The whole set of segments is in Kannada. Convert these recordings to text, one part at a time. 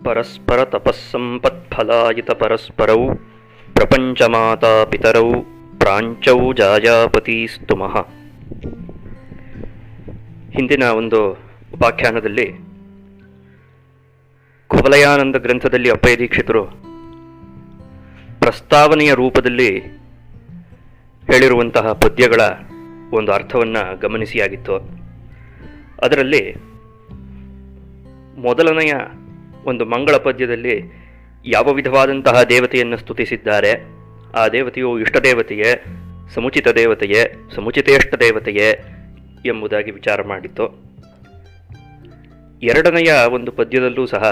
ಪರಸ್ಪರ ತಪಸ್ಸಂಪತ್ಫಲಾಯಿತ ಪರಸ್ಪರೌ ಪ್ರಪಂಚಮಾತಾ ಪಿತರೌ ಪ್ರಾಂಚೌ ಜಾಯಾಪತೀಸ್ತುಮಃ. ಹಿಂದಿನ ಒಂದು ಉಪಾಖ್ಯಾನದಲ್ಲಿ ಕುವಲಯಾನಂದ ಗ್ರಂಥದಲ್ಲಿ ಅಪ್ಪಯ್ಯ ದೀಕ್ಷಿತರು ಪ್ರಸ್ತಾವನೆಯ ರೂಪದಲ್ಲಿ ಹೇಳಿರುವಂತಹ ಪದ್ಯಗಳ ಒಂದು ಅರ್ಥವನ್ನು ಗಮನಿಸಿಯಾಗಿತ್ತು. ಅದರಲ್ಲಿ ಮೊದಲನೆಯ ಒಂದು ಮಂಗಳ ಪದ್ಯದಲ್ಲಿ ಯಾವ ವಿಧವಾದಂತಹ ದೇವತೆಯನ್ನು ಸ್ತುತಿಸಿದ್ದಾರೆ, ಆ ದೇವತೆಯು ಇಷ್ಟ ದೇವತೆಯೇ, ಸಮುಚಿತ ದೇವತೆಯೇ, ಸಮುಚಿತೇಷ್ಟ ದೇವತೆಯೇ ಎಂಬುದಾಗಿ ವಿಚಾರ ಮಾಡಿತ್ತು. ಎರಡನೆಯ ಒಂದು ಪದ್ಯದಲ್ಲೂ ಸಹ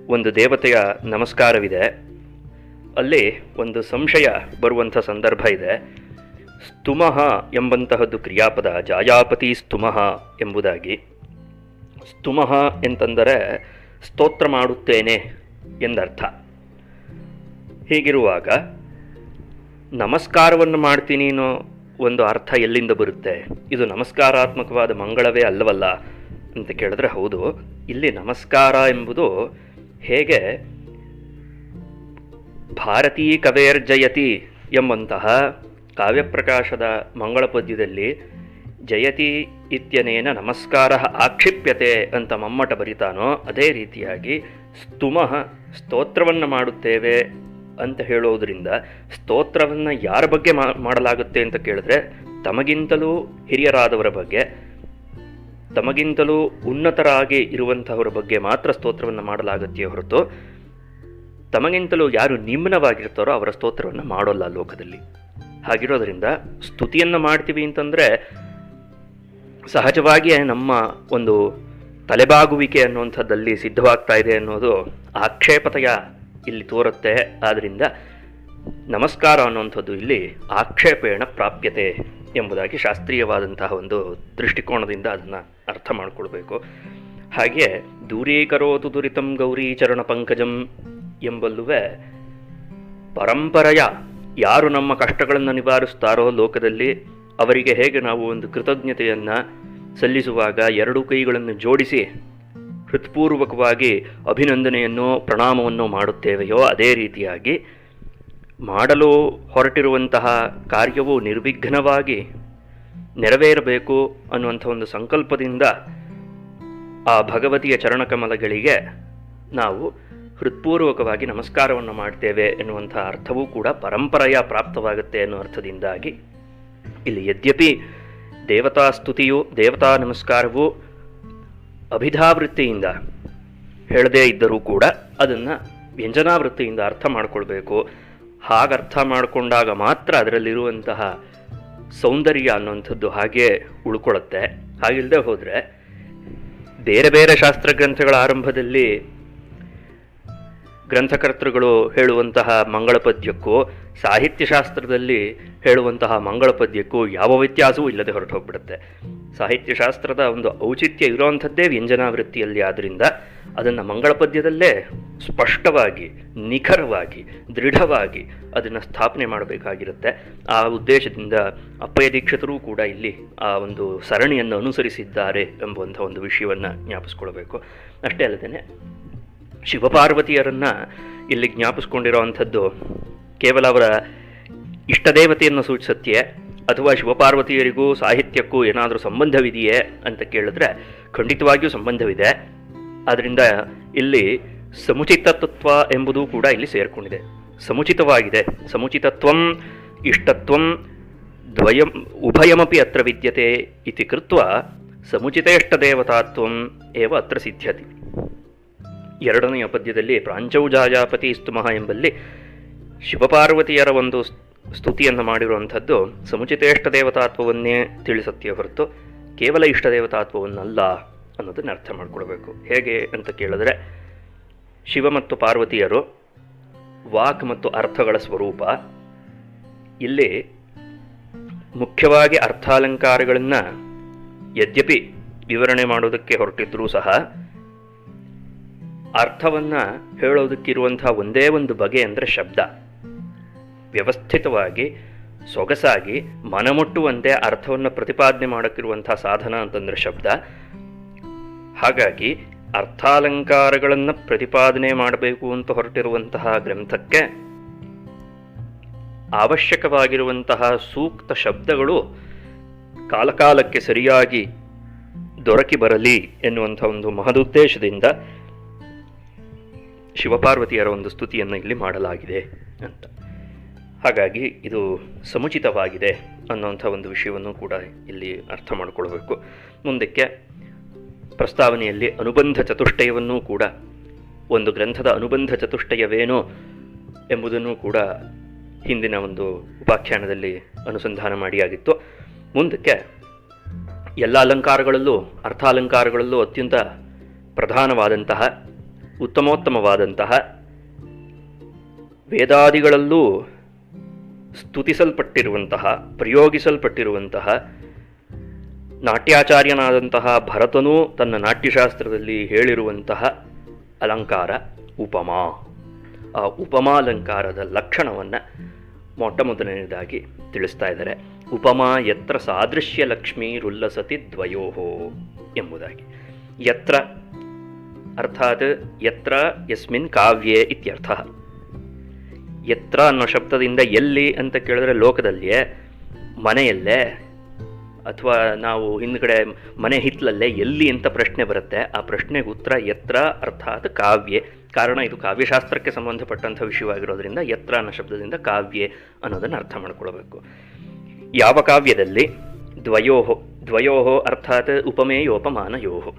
ಒಂದು ದೇವತೆಯ ನಮಸ್ಕಾರವಿದೆ. ಅಲ್ಲಿ ಒಂದು ಸಂಶಯ ಬರುವಂಥ ಸಂದರ್ಭ ಇದೆ. ಸ್ತುಮಃ ಎಂಬಂತಹದ್ದು ಕ್ರಿಯಾಪದ, ಜಾಯಾಪತಿ ಸ್ತುಮಃ ಎಂಬುದಾಗಿ. ಸ್ತುಮಃ ಎಂತಂದರೆ ಸ್ತೋತ್ರ ಮಾಡುತ್ತೇನೆ ಎಂದರ್ಥ. ಹೀಗಿರುವಾಗ ನಮಸ್ಕಾರವನ್ನು ಮಾಡ್ತೀನಿ ಅನ್ನೋ ಒಂದು ಅರ್ಥ ಎಲ್ಲಿಂದ ಬರುತ್ತೆ? ಇದು ನಮಸ್ಕಾರಾತ್ಮಕವಾದ ಮಂಗಳವೇ ಅಲ್ಲವಲ್ಲ ಅಂತ ಕೇಳಿದ್ರೆ ಹೌದು. ಇಲ್ಲಿ ನಮಸ್ಕಾರ ಎಂಬುದು ಹೇಗೆ ಭಾರತೀ ಕವೇರ್ಜಯತಿ ಎಂಬಂತಹ ಕಾವ್ಯಪ್ರಕಾಶದ ಮಂಗಳ ಪದ್ಯದಲ್ಲಿ ಜಯತಿ ಇತ್ಯನೇನ ನಮಸ್ಕಾರ ಆಕ್ಷಿಪ್ಯತೆ ಅಂತ ಮಮ್ಮಟ ಬರಿತಾನೋ, ಅದೇ ರೀತಿಯಾಗಿ ಸ್ತುಮಃ ಸ್ತೋತ್ರವನ್ನು ಮಾಡುತ್ತೇವೆ ಅಂತ ಹೇಳೋದ್ರಿಂದ ಸ್ತೋತ್ರವನ್ನು ಯಾರ ಬಗ್ಗೆ ಮಾಡಲಾಗುತ್ತೆ ಅಂತ ಕೇಳಿದ್ರೆ ತಮಗಿಂತಲೂ ಹಿರಿಯರಾದವರ ಬಗ್ಗೆ, ತಮಗಿಂತಲೂ ಉನ್ನತರಾಗಿ ಇರುವಂತಹವರ ಬಗ್ಗೆ ಮಾತ್ರ ಸ್ತೋತ್ರವನ್ನು ಮಾಡಲಾಗುತ್ತೆಯೇ ಹೊರತು ತಮಗಿಂತಲೂ ಯಾರು ನಿಮ್ನವಾಗಿರ್ತಾರೋ ಅವರ ಸ್ತೋತ್ರವನ್ನು ಮಾಡೋಲ್ಲ ಲೋಕದಲ್ಲಿ. ಹಾಗಿರೋದ್ರಿಂದ ಸ್ತುತಿಯನ್ನು ಮಾಡ್ತೀವಿ ಅಂತಂದರೆ ಸಹಜವಾಗಿಯೇ ನಮ್ಮ ಒಂದು ತಲೆಬಾಗುವಿಕೆ ಅನ್ನುವಂಥದ್ದಲ್ಲಿ ಸಿದ್ಧವಾಗ್ತಾ ಇದೆ ಅನ್ನೋದು ಆಕ್ಷೇಪತೆಯ ಇಲ್ಲಿ ತೋರುತ್ತೆ. ಆದ್ದರಿಂದ ನಮಸ್ಕಾರ ಅನ್ನುವಂಥದ್ದು ಇಲ್ಲಿ ಆಕ್ಷೇಪೇಣ ಪ್ರಾಪ್ಯತೆ ಎಂಬುದಾಗಿ ಶಾಸ್ತ್ರೀಯವಾದಂತಹ ಒಂದು ದೃಷ್ಟಿಕೋನದಿಂದ ಅದನ್ನು ಅರ್ಥ ಮಾಡಿಕೊಳ್ಬೇಕು. ಹಾಗೆ ದೂರೀಕರೋತು ದುರಿತಂ ಗೌರಿ ಚರಣ ಪಂಕಜಂ ಎಂಬಲ್ಲುವೆ ಪರಂಪರೆಯ ಯಾರು ನಮ್ಮ ಕಷ್ಟಗಳನ್ನು ನಿವಾರಿಸ್ತಾರೋ ಲೋಕದಲ್ಲಿ ಅವರಿಗೆ ಹೇಗೆ ನಾವು ಒಂದು ಕೃತಜ್ಞತೆಯನ್ನು ಸಲ್ಲಿಸುವಾಗ ಎರಡು ಕೈಗಳನ್ನು ಜೋಡಿಸಿ ಹೃತ್ಪೂರ್ವಕವಾಗಿ ಅಭಿನಂದನೆಯನ್ನು ಪ್ರಣಾಮವನ್ನು ಮಾಡುತ್ತೇವೆಯೋ ಅದೇ ರೀತಿಯಾಗಿ ಮಾಡಲು ಹೊರಟಿರುವಂತಹ ಕಾರ್ಯವು ನಿರ್ವಿಘ್ನವಾಗಿ ನೆರವೇರಬೇಕು ಅನ್ನುವಂಥ ಒಂದು ಸಂಕಲ್ಪದಿಂದ ಆ ಭಗವತಿಯ ಚರಣಕಮಲಗಳಿಗೆ ನಾವು ಹೃತ್ಪೂರ್ವಕವಾಗಿ ನಮಸ್ಕಾರವನ್ನು ಮಾಡ್ತೇವೆ ಎನ್ನುವಂಥ ಅರ್ಥವೂ ಕೂಡ ಪರಂಪರೆಯ ಪ್ರಾಪ್ತವಾಗುತ್ತೆ ಅನ್ನೋ ಅರ್ಥದಿಂದಾಗಿ ಇಲ್ಲಿ ಯದ್ಯಪಿ ದೇವತಾ ಸ್ತುತಿಯು ದೇವತಾ ನಮಸ್ಕಾರವು ಅಭಿಧಾವೃತ್ತಿಯಿಂದ ಹೇಳದೇ ಇದ್ದರೂ ಕೂಡ ಅದನ್ನು ವ್ಯಂಜನಾವೃತ್ತಿಯಿಂದ ಅರ್ಥ ಮಾಡಿಕೊಳ್ಬೇಕು. ಹಾಗೆ ಅರ್ಥ ಮಾಡಿಕೊಂಡಾಗ ಮಾತ್ರ ಅದರಲ್ಲಿರುವಂತಹ ಸೌಂದರ್ಯ ಅನ್ನುವಂಥದ್ದು ಹಾಗೆ ಉಳ್ಕೊಳ್ಳುತ್ತೆ. ಹಾಗಿಲ್ಲದೆ ಹೋದರೆ ಬೇರೆ ಬೇರೆ ಶಾಸ್ತ್ರಗ್ರಂಥಗಳ ಆರಂಭದಲ್ಲಿ ಗ್ರಂಥಕರ್ತೃಗಳು ಹೇಳುವಂತಹ ಮಂಗಳ ಪದ್ಯಕ್ಕೂ ಸಾಹಿತ್ಯಶಾಸ್ತ್ರದಲ್ಲಿ ಹೇಳುವಂತಹ ಮಂಗಳ ಪದ್ಯಕ್ಕೂ ಯಾವ ವ್ಯತ್ಯಾಸವೂ ಇಲ್ಲದೆ ಹೊರಟು ಹೋಗ್ಬಿಡುತ್ತೆ. ಸಾಹಿತ್ಯಶಾಸ್ತ್ರದ ಒಂದು ಔಚಿತ್ಯ ಇರೋವಂಥದ್ದೇ ವ್ಯಂಜನಾವೃತ್ತಿಯಲ್ಲಿ. ಆದ್ದರಿಂದ ಅದನ್ನು ಮಂಗಳ ಪದ್ಯದಲ್ಲೇ ಸ್ಪಷ್ಟವಾಗಿ, ನಿಖರವಾಗಿ, ದೃಢವಾಗಿ ಅದನ್ನು ಸ್ಥಾಪನೆ ಮಾಡಬೇಕಾಗಿರುತ್ತೆ. ಆ ಉದ್ದೇಶದಿಂದ ಅಪ್ಪಯ್ಯ ದೀಕ್ಷಿತರೂ ಕೂಡ ಇಲ್ಲಿ ಆ ಒಂದು ಸರಣಿಯನ್ನು ಅನುಸರಿಸಿದ್ದಾರೆ ಎಂಬುವಂಥ ಒಂದು ವಿಷಯವನ್ನು ಜ್ಞಾಪಿಸ್ಕೊಳ್ಬೇಕು. ಅಷ್ಟೇ ಅಲ್ಲದೆ ಶಿವಪಾರ್ವತಿಯರನ್ನು ಇಲ್ಲಿ ಜ್ಞಾಪಿಸ್ಕೊಂಡಿರೋ ಅಂಥದ್ದು ಕೇವಲ ಅವರ ಇಷ್ಟದೇವತೆಯನ್ನು ಸೂಚಿಸುತ್ತೆಯೇ ಅಥವಾ ಶಿವಪಾರ್ವತಿಯರಿಗೂ ಸಾಹಿತ್ಯಕ್ಕೂ ಏನಾದರೂ ಸಂಬಂಧವಿದೆಯೇ ಅಂತ ಕೇಳಿದ್ರೆ ಖಂಡಿತವಾಗಿಯೂ ಸಂಬಂಧವಿದೆ. ಆದ್ದರಿಂದ ಇಲ್ಲಿ ಸಮುಚಿತತ್ವ ಎಂಬುದು ಕೂಡ ಇಲ್ಲಿ ಸೇರಿಕೊಂಡಿದೆ. ಸಮುಚಿತವಾಗಿದೆ. ಸಮುಚಿತತ್ವಂ ಇಷ್ಟತ್ವಂ ದ್ವಯಂ ಉಭಯಮಪಿ ಅತ್ರ ವಿದ್ಯತೆ ಇತಿ ಕೃತ್ವ ಸಮುಚಿತೇಷ್ಟದೇವತಾತ್ವಂ ಏವ ಅತ್ರ ಸಿದ್ಧ್ಯತಿ. ಎರಡನೆಯ ಪದ್ಯದಲ್ಲಿ ಪ್ರಾಂಚೌ ಜಾಯಾಪತಿ ಸ್ತುಮಃ ಎಂಬಲ್ಲಿ ಶಿವಪಾರ್ವತಿಯರ ಒಂದು ಸ್ತುತಿಯನ್ನು ಮಾಡಿರುವಂಥದ್ದು ಸಮುಚಿತೇಷ್ಟ ದೇವತಾತ್ವವನ್ನೇ ತಿಳಿಸುತ್ತೆ ಹೊರತು ಕೇವಲ ಇಷ್ಟ ದೇವತಾತ್ವವನ್ನಲ್ಲ ಅನ್ನೋದನ್ನು ಅರ್ಥ ಮಾಡಿಕೊಳ್ಬೇಕು. ಹೇಗೆ ಅಂತ ಕೇಳಿದ್ರೆ ಶಿವ ಮತ್ತು ಪಾರ್ವತಿಯರು ವಾಕ್ ಮತ್ತು ಅರ್ಥಗಳ ಸ್ವರೂಪ. ಇಲ್ಲಿ ಮುಖ್ಯವಾಗಿ ಅರ್ಥಾಲಂಕಾರಗಳನ್ನು ಯದ್ಯಪಿ ವಿವರಣೆ ಮಾಡೋದಕ್ಕೆ ಹೊರಟಿದ್ರೂ ಸಹ ಅರ್ಥವನ್ನು ಹೇಳೋದಕ್ಕಿರುವಂಥ ಒಂದೇ ಒಂದು ಬಗೆ ಅಂದರೆ ಶಬ್ದ. ವ್ಯವಸ್ಥಿತವಾಗಿ ಸೊಗಸಾಗಿ ಮನಮುಟ್ಟುವಂತೆ ಅರ್ಥವನ್ನು ಪ್ರತಿಪಾದನೆ ಮಾಡೋಕ್ಕಿರುವಂಥ ಸಾಧನ ಅಂತಂದರೆ ಶಬ್ದ. ಹಾಗಾಗಿ ಅರ್ಥಾಲಂಕಾರಗಳನ್ನು ಪ್ರತಿಪಾದನೆ ಮಾಡಬೇಕು ಅಂತ ಹೊರಟಿರುವಂತಹ ಗ್ರಂಥಕ್ಕೆ ಅವಶ್ಯಕವಾಗಿರುವಂತಹ ಸೂಕ್ತ ಶಬ್ದಗಳು ಕಾಲಕಾಲಕ್ಕೆ ಸರಿಯಾಗಿ ದೊರಕಿ ಬರಲಿ ಎನ್ನುವಂಥ ಒಂದು ಮಹದುದ್ದೇಶದಿಂದ ಶಿವಪಾರ್ವತಿಯರ ಒಂದು ಸ್ತುತಿಯನ್ನು ಇಲ್ಲಿ ಮಾಡಲಾಗಿದೆ ಅಂತ. ಹಾಗಾಗಿ ಇದು ಸಮುಚಿತವಾಗಿದೆ ಅನ್ನೋಂಥ ಒಂದು ವಿಷಯವನ್ನು ಕೂಡ ಇಲ್ಲಿ ಅರ್ಥ ಮಾಡಿಕೊಳ್ಬೇಕು. ಮುಂದಕ್ಕೆ ಪ್ರಸ್ತಾವನೆಯಲ್ಲಿ ಅನುಬಂಧ ಚತುಷ್ಟಯವನ್ನೂ ಕೂಡ, ಒಂದು ಗ್ರಂಥದ ಅನುಬಂಧ ಚತುಷ್ಟಯವೇನು ಎಂಬುದನ್ನು ಕೂಡ ಹಿಂದಿನ ಒಂದು ಉಪಾಖ್ಯಾನದಲ್ಲಿ ಅನುಸಂಧಾನ ಮಾಡಿಯಾಗಿತ್ತು. ಮುಂದಕ್ಕೆ ಎಲ್ಲ ಅಲಂಕಾರಗಳಲ್ಲೂ ಅರ್ಥಾಲಂಕಾರಗಳಲ್ಲೂ ಅತ್ಯಂತ ಪ್ರಧಾನವಾದಂತಹ ಉತ್ತಮೋತ್ತಮವಾದಂತಹ ವೇದಾದಿಗಳಲ್ಲೂ ಸ್ತುತಿಸಲ್ಪಟ್ಟಿರುವಂತಹ ಪ್ರಯೋಗಿಸಲ್ಪಟ್ಟಿರುವಂತಹ ನಾಟ್ಯಾಚಾರ್ಯನಾದಂತಹ ಭರತನೂ ತನ್ನ ನಾಟ್ಯಶಾಸ್ತ್ರದಲ್ಲಿ ಹೇಳಿರುವಂತಹ ಅಲಂಕಾರ ಉಪಮಾ. ಆ ಉಪಮಾಲಂಕಾರದ ಲಕ್ಷಣವನ್ನು ಮೊಟ್ಟ ಮೊದಲನೇದಾಗಿ ತಿಳಿಸ್ತಾ ಇದ್ದಾರೆ. ಉಪಮಾ ಯತ್ರ ಸಾದೃಶ್ಯ ಲಕ್ಷ್ಮೀರುಲ್ಲಸತಿ ದ್ವಯೋಹೋ ಎಂಬುದಾಗಿ. ಯತ್ರ ಅರ್ಥಾತ್ ಯತ್ರ ಯಸ್ಮಿನ್ ಕಾವ್ಯೆ ಇತ್ಯರ್ಥ. ಯತ್ರ ಅನ್ನೋ ಶಬ್ದದಿಂದ ಎಲ್ಲಿ ಅಂತ ಕೇಳಿದ್ರೆ ಲೋಕದಲ್ಲಿಯೇ, ಮನೆಯಲ್ಲೇ, ಅಥವಾ ನಾವು ಹಿಂದ್ಗಡೆ ಮನೆ ಹಿತ್ತಲಲ್ಲೇ ಎಲ್ಲಿ ಅಂತ ಪ್ರಶ್ನೆ ಬರುತ್ತೆ. ಆ ಪ್ರಶ್ನೆಗೆ ಉತ್ತರ ಯತ್ರ ಅರ್ಥಾತ್ ಕಾವ್ಯೆ. ಕಾರಣ ಇದು ಕಾವ್ಯಶಾಸ್ತ್ರಕ್ಕೆ ಸಂಬಂಧಪಟ್ಟಂಥ ವಿಷಯವಾಗಿರೋದ್ರಿಂದ ಯತ್ರ ಅನ್ನೋ ಶಬ್ದದಿಂದ ಕಾವ್ಯೆ ಅನ್ನೋದನ್ನು ಅರ್ಥ ಮಾಡ್ಕೊಳ್ಬೇಕು. ಯಾವ ಕಾವ್ಯದಲ್ಲಿ ದ್ವಯೋಹೋ ಅರ್ಥಾತ್ ಉಪಮೇಯೋಪಮಾನಯೋಹೋ.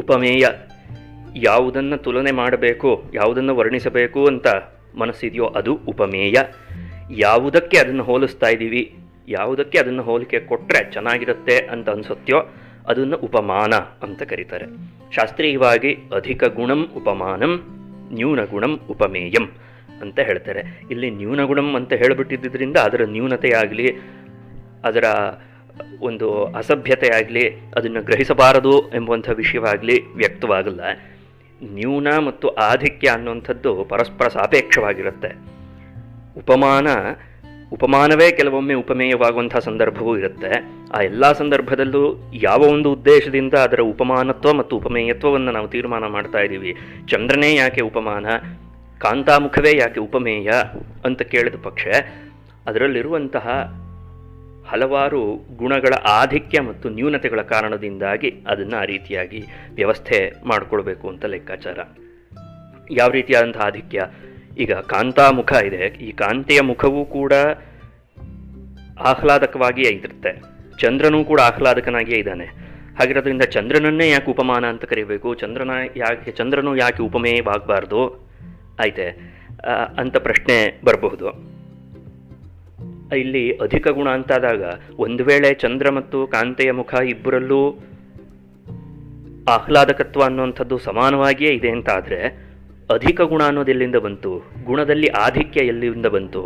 ಉಪಮೇಯ ಯಾವುದನ್ನು ತುಲನೆ ಮಾಡಬೇಕು, ಯಾವುದನ್ನು ವರ್ಣಿಸಬೇಕು ಅಂತ ಮನಸ್ಸಿದೆಯೋ ಅದು ಉಪಮೇಯ. ಯಾವುದಕ್ಕೆ ಅದನ್ನು ಹೋಲಿಸ್ತಾ ಇದ್ದೀವಿ, ಯಾವುದಕ್ಕೆ ಅದನ್ನು ಹೋಲಿಕೆ ಕೊಟ್ಟರೆ ಚೆನ್ನಾಗಿರುತ್ತೆ ಅಂತ ಅನಿಸುತ್ತೆಯೋ ಅದನ್ನು ಉಪಮಾನ ಅಂತ ಕರೀತಾರೆ. ಶಾಸ್ತ್ರೀಯವಾಗಿ ಅಧಿಕ ಗುಣಂ ಉಪಮಾನಂ, ನ್ಯೂನ ಗುಣಂ ಉಪಮೇಯಂ ಅಂತ ಹೇಳ್ತಾರೆ. ಇಲ್ಲಿ ನ್ಯೂನ ಗುಣಂ ಅಂತ ಹೇಳಿಬಿಟ್ಟಿದ್ದರಿಂದ ಅದರ ನ್ಯೂನತೆಯಾಗಲಿ ಅದರ ಒಂದು ಅಸಭ್ಯತೆ ಆಗಲಿ ಅದನ್ನು ಗ್ರಹಿಸಬಾರದು ಎಂಬುವಂಥ ವಿಷಯವಾಗಲಿ ವ್ಯಕ್ತವಾಗಲ್ಲ. ನ್ಯೂನ ಮತ್ತು ಆಧಿಕ್ಯ ಅನ್ನುವಂಥದ್ದು ಪರಸ್ಪರ ಸಾಪೇಕ್ಷವಾಗಿರುತ್ತೆ. ಉಪಮಾನವೇ ಕೆಲವೊಮ್ಮೆ ಉಪಮೇಯವಾಗುವಂಥ ಸಂದರ್ಭವೂ ಇರುತ್ತೆ. ಆ ಎಲ್ಲ ಸಂದರ್ಭದಲ್ಲೂ ಯಾವ ಒಂದು ಉದ್ದೇಶದಿಂದ ಅದರ ಉಪಮಾನತ್ವ ಮತ್ತು ಉಪಮೇಯತ್ವವನ್ನು ನಾವು ತೀರ್ಮಾನ ಮಾಡ್ತಾ ಇದ್ದೀವಿ. ಚಂದ್ರನೇ ಯಾಕೆ ಉಪಮಾನ, ಕಾಂತಾಮುಖವೇ ಯಾಕೆ ಉಪಮೇಯ ಅಂತ ಕೇಳಿದ ಪಕ್ಷ ಅದರಲ್ಲಿರುವಂತಹ ಹಲವಾರು ಗುಣಗಳ ಆಧಿಕ್ಯ ಮತ್ತು ನ್ಯೂನತೆಗಳ ಕಾರಣದಿಂದಾಗಿ ಅದನ್ನು ಆ ರೀತಿಯಾಗಿ ವ್ಯವಸ್ಥೆ ಮಾಡಿಕೊಳ್ಬೇಕು ಅಂತ ಲೆಕ್ಕಾಚಾರ. ಯಾವ ರೀತಿಯಾದಂಥ ಆಧಿಕ್ಯ? ಈಗ ಕಾಂತಾಮುಖ ಇದೆ, ಈ ಕಾಂತೆಯ ಮುಖವೂ ಕೂಡ ಆಹ್ಲಾದಕವಾಗಿಯೇ ಇರುತ್ತೆ, ಚಂದ್ರನೂ ಕೂಡ ಆಹ್ಲಾದಕನಾಗಿಯೇ ಇದ್ದಾನೆ. ಹಾಗಿರೋದ್ರಿಂದ ಚಂದ್ರನನ್ನೇ ಯಾಕೆ ಉಪಮಾನ ಅಂತ ಕರೀಬೇಕು, ಚಂದ್ರನು ಯಾಕೆ ಉಪಮೇಯವಾಗಬಾರ್ದು ಆಯ್ತೆ ಅಂತ ಪ್ರಶ್ನೆ ಬರಬಹುದು. ಇಲ್ಲಿ ಅಧಿಕ ಗುಣ ಅಂತಾದಾಗ ಒಂದು ವೇಳೆ ಚಂದ್ರ ಮತ್ತು ಕಾಂತೆಯ ಮುಖ ಇಬ್ಬರಲ್ಲೂ ಆಹ್ಲಾದಕತ್ವ ಅನ್ನುವಂಥದ್ದು ಸಮಾನವಾಗಿಯೇ ಇದೆ ಅಂತ ಆದರೆ ಅಧಿಕ ಗುಣ ಅನ್ನೋದು ಎಲ್ಲಿಂದ ಬಂತು? ಗುಣದಲ್ಲಿ ಆಧಿಕ್ಯ ಎಲ್ಲಿಂದ ಬಂತು?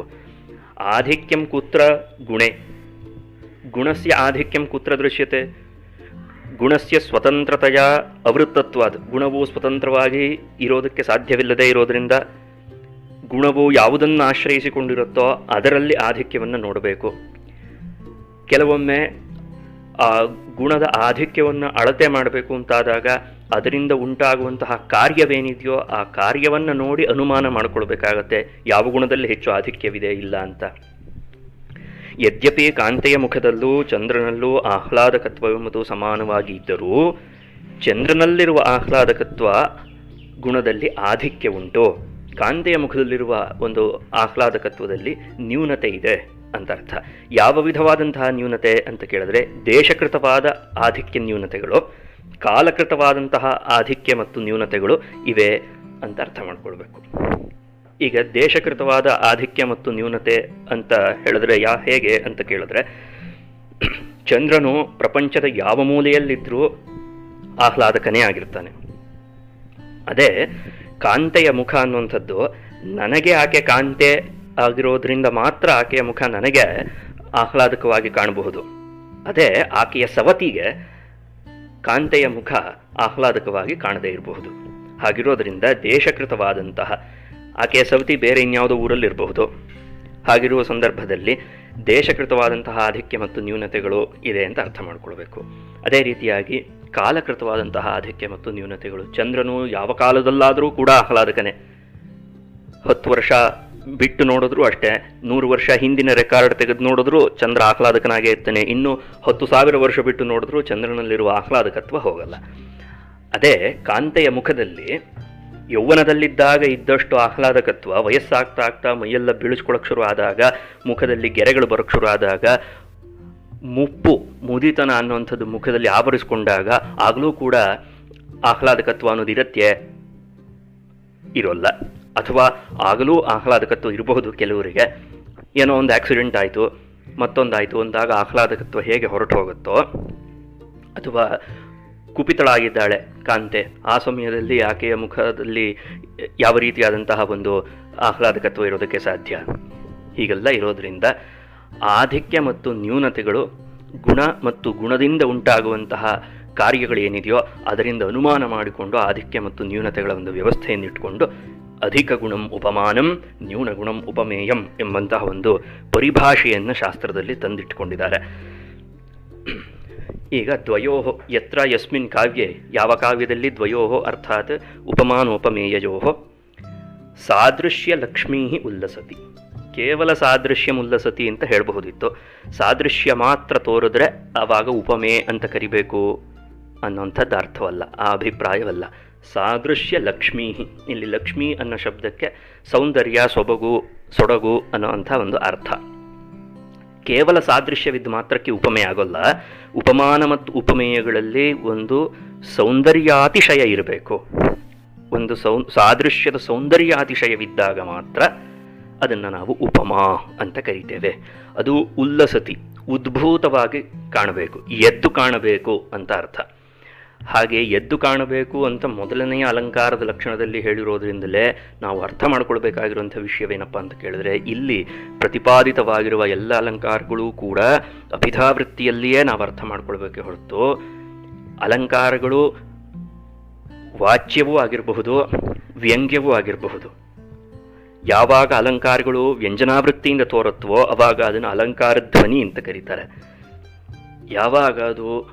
ಆಧಿಕ್ಯಂ ಕುತ್ರ ಗುಣೆ, ಗುಣಸ್ಯ ಆಧಿಕ್ಯಂ ಕುತ್ರ ದೃಶ್ಯತೆ? ಗುಣಸ್ಯ ಸ್ವತಂತ್ರತೆಯ ಅವೃತ್ತತ್ವಾದ, ಗುಣವು ಸ್ವತಂತ್ರವಾಗಿ ಇರೋದಕ್ಕೆ ಸಾಧ್ಯವಿಲ್ಲದೆ ಇರೋದರಿಂದ ಗುಣವು ಯಾವುದನ್ನು ಆಶ್ರಯಿಸಿಕೊಂಡಿರುತ್ತೋ ಅದರಲ್ಲಿ ಆಧಿಕ್ಯವನ್ನು ನೋಡಬೇಕು. ಕೆಲವೊಮ್ಮೆ ಆ ಗುಣದ ಆಧಿಕ್ಯವನ್ನು ಅಳತೆ ಮಾಡಬೇಕು ಅಂತಾದಾಗ ಅದರಿಂದ ಉಂಟಾಗುವಂತಹ ಕಾರ್ಯವೇನಿದೆಯೋ ಆ ಕಾರ್ಯವನ್ನು ನೋಡಿ ಅನುಮಾನ ಮಾಡಿಕೊಳ್ಬೇಕಾಗತ್ತೆ ಯಾವ ಗುಣದಲ್ಲಿ ಹೆಚ್ಚು ಆಧಿಕ್ಯವಿದೆ ಇಲ್ಲ ಅಂತ. ಯದ್ಯಪಿ ಕಾಂತೆಯ ಮುಖದಲ್ಲೂ ಚಂದ್ರನಲ್ಲೂ ಆಹ್ಲಾದಕತ್ವವೆಂಬುದು ಸಮಾನವಾಗಿ ಇದ್ದರೂ ಚಂದ್ರನಲ್ಲಿರುವ ಆಹ್ಲಾದಕತ್ವ ಗುಣದಲ್ಲಿ ಆಧಿಕ್ಯ ಉಂಟು, ಕಾಂತೆಯ ಮುಖದಲ್ಲಿರುವ ಒಂದು ಆಹ್ಲಾದಕತ್ವದಲ್ಲಿ ನ್ಯೂನತೆ ಇದೆ ಅಂತ ಅರ್ಥ. ಯಾವ ವಿಧವಾದಂತಹ ನ್ಯೂನತೆ ಅಂತ ಕೇಳಿದ್ರೆ ದೇಶಕೃತವಾದ ಆಧಿಕ್ಯ ನ್ಯೂನತೆಗಳು, ಕಾಲಕೃತವಾದಂತಹ ಆಧಿಕ್ಯ ಮತ್ತು ನ್ಯೂನತೆಗಳು ಇವೆ ಅಂತ ಅರ್ಥ ಮಾಡ್ಕೊಳ್ಬೇಕು. ಈಗ ದೇಶಕೃತವಾದ ಆಧಿಕ್ಯ ಮತ್ತು ನ್ಯೂನತೆ ಅಂತ ಹೇಳಿದ್ರೆ ಹೇಗೆ ಅಂತ ಕೇಳಿದ್ರೆ ಚಂದ್ರನು ಪ್ರಪಂಚದ ಯಾವ ಮೂಲೆಯಲ್ಲಿದ್ದರೂ ಆಹ್ಲಾದಕನೇ ಆಗಿರ್ತಾನೆ. ಅದೇ ಕಾಂತೆಯ ಮುಖ ಅನ್ನುವಂಥದ್ದು ನನಗೆ ಆಕೆ ಕಾಂತೆ ಆಗಿರೋದ್ರಿಂದ ಮಾತ್ರ ಆಕೆಯ ಮುಖ ನನಗೆ ಆಹ್ಲಾದಕವಾಗಿ ಕಾಣಬಹುದು. ಅದೇ ಆಕೆಯ ಸವತಿಗೆ ಕಾಂತೆಯ ಮುಖ ಆಹ್ಲಾದಕವಾಗಿ ಕಾಣದೇ ಇರಬಹುದು. ಹಾಗಿರೋದ್ರಿಂದ ದೇಶಕೃತವಾದಂತಹ ಆಕೆಯ ಸವತಿ ಬೇರೆ ಇನ್ಯಾವುದೋ ಊರಲ್ಲಿರಬಹುದು. ಹಾಗಿರುವ ಸಂದರ್ಭದಲ್ಲಿ ದೇಶಕೃತವಾದಂತಹ ಆಧಿಕ್ಯ ಮತ್ತು ನ್ಯೂನತೆಗಳು ಇದೆ ಅಂತ ಅರ್ಥ ಮಾಡ್ಕೊಳ್ಬೇಕು. ಅದೇ ರೀತಿಯಾಗಿ ಕಾಲಕೃತವಾದಂತಹ ಆಧಿಕ್ಯ ಮತ್ತು ನ್ಯೂನತೆಗಳು. ಚಂದ್ರನು ಯಾವ ಕಾಲದಲ್ಲಾದರೂ ಕೂಡ ಆಹ್ಲಾದಕನೇ. 10 ವರ್ಷ ಬಿಟ್ಟು ನೋಡಿದ್ರು ಅಷ್ಟೇ, 100 ವರ್ಷ ಹಿಂದಿನ ರೆಕಾರ್ಡ್ ತೆಗೆದು ನೋಡಿದ್ರು ಚಂದ್ರ ಆಹ್ಲಾದಕನಾಗೇ ಇರ್ತಾನೆ. ಇನ್ನು 10,000 ವರ್ಷ ಬಿಟ್ಟು ನೋಡಿದ್ರು ಚಂದ್ರನಲ್ಲಿರುವ ಆಹ್ಲಾದಕತ್ವ ಹೋಗಲ್ಲ. ಅದೇ ಕಾಂತೆಯ ಮುಖದಲ್ಲಿ ಯೌವನದಲ್ಲಿದ್ದಾಗ ಇದ್ದಷ್ಟು ಆಹ್ಲಾದಕತ್ವ ವಯಸ್ಸಾಗ್ತಾ ಆಗ್ತಾ ಮೈಯೆಲ್ಲ ಬೀಳಿಸ್ಕೊಳಕ್ಕೆ ಶುರು ಆದಾಗ, ಮುಖದಲ್ಲಿ ಗೆರೆಗಳು ಬರೋಕ್ಕೆ ಶುರು ಆದಾಗ, ಮುದಿತನ ಅನ್ನುವಂಥದ್ದು ಮುಖದಲ್ಲಿ ಆವರಿಸ್ಕೊಂಡಾಗ ಆಗಲೂ ಕೂಡ ಆಹ್ಲಾದಕತ್ವ ಅನ್ನೋದು ಇರತ್ತೆ, ಇರೋಲ್ಲ. ಅಥವಾ ಆಗಲೂ ಆಹ್ಲಾದಕತ್ವ ಇರಬಹುದು ಕೆಲವರಿಗೆ. ಏನೋ ಒಂದು ಆಕ್ಸಿಡೆಂಟ್ ಆಯಿತು, ಮತ್ತೊಂದಾಯಿತು ಅಂದಾಗ ಆಹ್ಲಾದಕತ್ವ ಹೇಗೆ ಹೊರಟು ಹೋಗುತ್ತೋ, ಅಥವಾ ಕುಪಿತಳಾಗಿದ್ದಾಳೆ ಕಾಂತೆ, ಆ ಸಮಯದಲ್ಲಿ ಆಕೆಯ ಮುಖದಲ್ಲಿ ಯಾವ ರೀತಿಯಾದಂತಹ ಒಂದು ಆಹ್ಲಾದಕತ್ವ ಇರೋದಕ್ಕೆ ಸಾಧ್ಯ? ಹೀಗೆಲ್ಲ ಇರೋದರಿಂದ ಆಧಿಕ್ಯ ಮತ್ತು ನ್ಯೂನತೆಗಳು, ಗುಣ ಮತ್ತು ಗುಣದಿಂದ ಉಂಟಾಗುವಂತಹ ಕಾರ್ಯಗಳೇನಿದೆಯೋ ಅದರಿಂದ ಅನುಮಾನ ಮಾಡಿಕೊಂಡು ಆಧಿಕ್ಯ ಮತ್ತು ನ್ಯೂನತೆಗಳ ಒಂದು ವ್ಯವಸ್ಥೆಯನ್ನು ಇಟ್ಕೊಂಡು ಅಧಿಕ ಗುಣಂ ಉಪಮಾನಂ ನ್ಯೂನ ಗುಣಂ ಉಪಮೇಯಂ ಎಂಬಂತಹ ಒಂದು ಪರಿಭಾಷೆಯನ್ನು ಶಾಸ್ತ್ರದಲ್ಲಿ ತಂದಿಟ್ಟುಕೊಂಡಿದ್ದಾರೆ. ಈಗ ದ್ವಯೋ ಯತ್ರ ಯಸ್ಮಿನ್ ಕಾವ್ಯೆ, ಯಾವ ಕಾವ್ಯದಲ್ಲಿ ದ್ವಯೋ ಅರ್ಥಾತ್ ಉಪಮಾನೋಪಮೇಯೋ ಸಾದೃಶ್ಯ ಲಕ್ಷ್ಮೀ ಉಲ್ಲಸತಿ. ಕೇವಲ ಸಾದೃಶ್ಯ ಉಲ್ಲಸತಿ ಅಂತ ಹೇಳಬಹುದಿತ್ತು. ಸಾದೃಶ್ಯ ಮಾತ್ರ ತೋರಿದ್ರೆ ಆವಾಗ ಉಪಮೇ ಅಂತ ಕರಿಬೇಕು ಅನ್ನೋಂಥದ್ದು ಅರ್ಥವಲ್ಲ, ಆ ಅಭಿಪ್ರಾಯವಲ್ಲ. ಸಾದೃಶ್ಯ ಲಕ್ಷ್ಮೀ, ಇಲ್ಲಿ ಲಕ್ಷ್ಮೀ ಅನ್ನೋ ಶಬ್ದಕ್ಕೆ ಸೌಂದರ್ಯ, ಸೊಡಗು ಅನ್ನೋ ಅಂಥ ಒಂದು ಅರ್ಥ. ಕೇವಲ ಸಾದೃಶ್ಯವಿದ್ದು ಮಾತ್ರಕ್ಕೆ ಉಪಮೆ ಆಗೋಲ್ಲ. ಉಪಮಾನ ಮತ್ತು ಉಪಮೇಯಗಳಲ್ಲಿ ಒಂದು ಸೌಂದರ್ಯಾತಿಶಯ ಇರಬೇಕು. ಒಂದು ಸಾದೃಶ್ಯದ ಸೌಂದರ್ಯಾತಿಶಯವಿದ್ದಾಗ ಮಾತ್ರ ಅದನ್ನು ನಾವು ಉಪಮಾ ಅಂತ ಕರಿತೇವೆ. ಅದು ಉಲ್ಲಸತಿ, ಉದ್ಭೂತವಾಗಿ ಕಾಣಬೇಕು, ಎದ್ದು ಕಾಣಬೇಕು ಅಂತ ಅರ್ಥ. ಹಾಗೆ ಎದ್ದು ಕಾಣಬೇಕು ಅಂತ ಮೊದಲನೆಯ ಅಲಂಕಾರದ ಲಕ್ಷಣದಲ್ಲಿ ಹೇಳಿರೋದ್ರಿಂದಲೇ ನಾವು ಅರ್ಥ ಮಾಡ್ಕೊಳ್ಬೇಕಾಗಿರುವಂಥ ವಿಷಯವೇನಪ್ಪ ಅಂತ ಕೇಳಿದ್ರೆ, ಇಲ್ಲಿ ಪ್ರತಿಪಾದಿತವಾಗಿರುವ ಎಲ್ಲ ಅಲಂಕಾರಗಳು ಕೂಡ ಅಭಿಧಾವೃತ್ತಿಯಲ್ಲಿಯೇ ನಾವು ಅರ್ಥ ಮಾಡ್ಕೊಳ್ಬೇಕೆ ಹೊರತು ಅಲಂಕಾರಗಳು ವಾಚ್ಯವೂ ಆಗಿರಬಹುದು, ವ್ಯಂಗ್ಯವೂ ಆಗಿರಬಹುದು. ಯಾವಾಗ ಅಲಂಕಾರಗಳು ವ್ಯಂಜನಾವೃತ್ತಿಯಿಂದ ತೋರುತ್ತವೋ ಅವಾಗ ಅದನ್ನು ಅಲಂಕಾರ ಧ್ವನಿ ಅಂತ ಕರೀತಾರೆ. ಯಾವಾಗ ಅದು